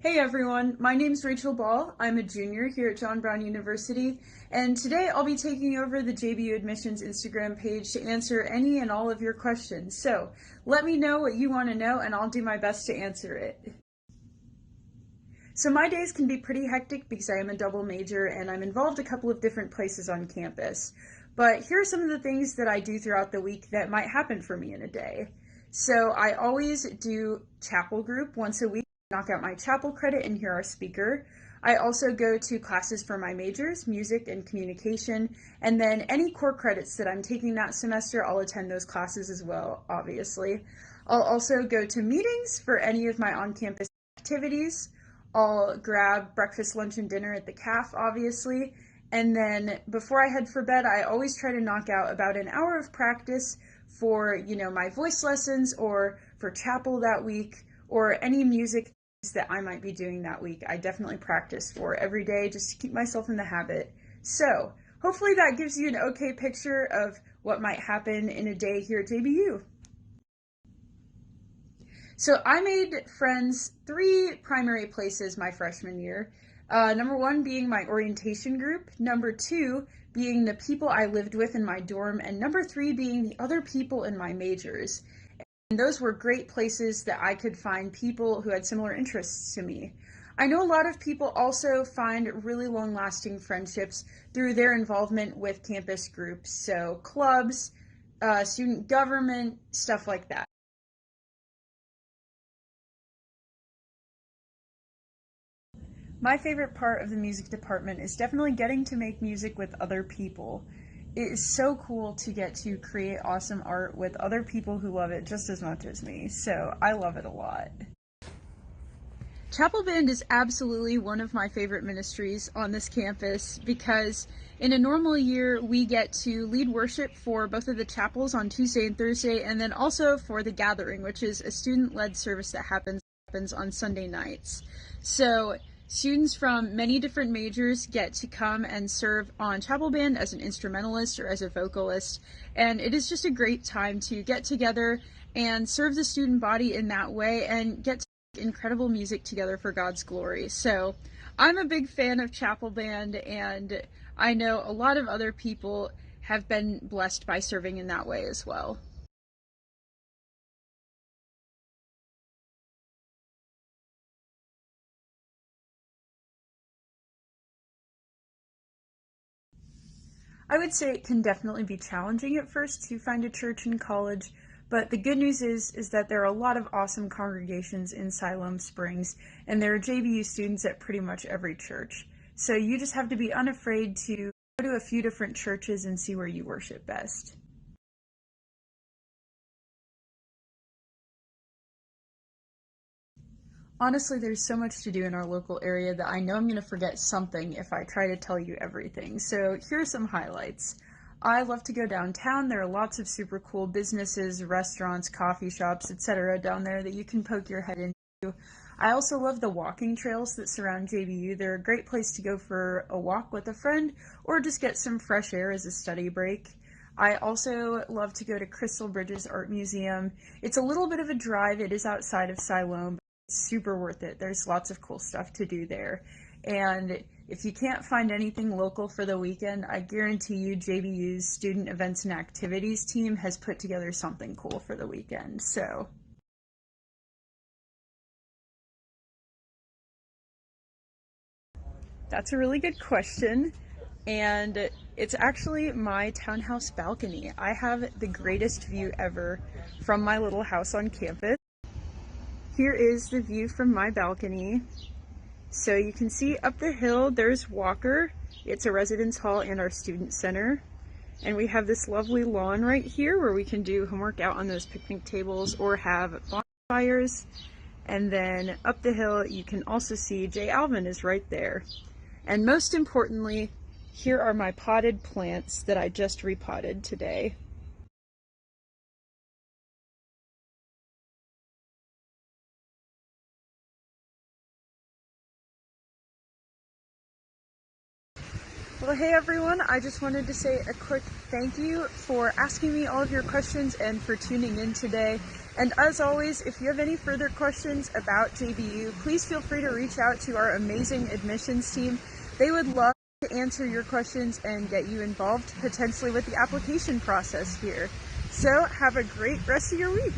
Hey everyone, my name's Rachel Ball. I'm a junior here at John Brown University, and today I'll be taking over the JBU Admissions Instagram page to answer any and all of your questions. So let me know what you want to know and I'll do my best to answer it. So my days can be pretty hectic because I am a double major and I'm involved a couple of different places on campus. But here are some of the things that I do throughout the week that might happen for me in a day. So I always do chapel group once a week, knock out my chapel credit and hear our speaker. I also go to classes for my majors, music and communication, and then any core credits that I'm taking that semester, I'll attend those classes as well, obviously. I'll also go to meetings for any of my on-campus activities. I'll grab breakfast, lunch, and dinner at the CAF, obviously. And then before I head for bed, I always try to knock out about an hour of practice for, my voice lessons or for chapel that week or any music that I might be doing that week. I definitely practice for every day just to keep myself in the habit. So hopefully that gives you an okay picture of what might happen in a day here at JBU. So I made friends three primary places my freshman year. Number one being my orientation group, number two being the people I lived with in my dorm, and number three being the other people in my majors. And those were great places that I could find people who had similar interests to me. I know a lot of people also find really long-lasting friendships through their involvement with campus groups, so clubs, student government, stuff like that. My favorite part of the music department is definitely getting to make music with other people. It is so cool to get to create awesome art with other people who love it just as much as me, so I love it a lot. Chapel Band is absolutely one of my favorite ministries on this campus because in a normal year we get to lead worship for both of the chapels on Tuesday and Thursday, and then also for the Gathering, which is a student-led service that happens on Sunday nights. So students from many different majors get to come and serve on Chapel Band as an instrumentalist or as a vocalist, and it is just a great time to get together and serve the student body in that way and get to make incredible music together for God's glory. So I'm a big fan of Chapel Band, and I know a lot of other people have been blessed by serving in that way as well. I would say it can definitely be challenging at first to find a church in college, but the good news is that there are a lot of awesome congregations in Siloam Springs, and there are JBU students at pretty much every church. So you just have to be unafraid to go to a few different churches and see where you worship best. Honestly, there's so much to do in our local area that I know I'm going to forget something if I try to tell you everything. So here are some highlights. I love to go downtown. There are lots of super cool businesses, restaurants, coffee shops, etc. down there that you can poke your head into. I also love the walking trails that surround JBU. They're a great place to go for a walk with a friend or just get some fresh air as a study break. I also love to go to Crystal Bridges Art Museum. It's a little bit of a drive. It is outside of Siloam, super worth it. There's lots of cool stuff to do there. And if you can't find anything local for the weekend, I guarantee you JBU's Student Events and Activities team has put together something cool for the weekend. So that's a really good question. And it's actually my townhouse balcony. I have the greatest view ever from my little house on campus. Here is the view from my balcony. So you can see up the hill, there's Walker. It's a residence hall and our student center. And we have this lovely lawn right here where we can do homework out on those picnic tables or have bonfires. And then up the hill, you can also see J. Alvin is right there. And most importantly, here are my potted plants that I just repotted today. Well, hey everyone, I just wanted to say a quick thank you for asking me all of your questions and for tuning in today. And as always, if you have any further questions about JBU, please feel free to reach out to our amazing admissions team. They would love to answer your questions and get you involved potentially with the application process here. So have a great rest of your week.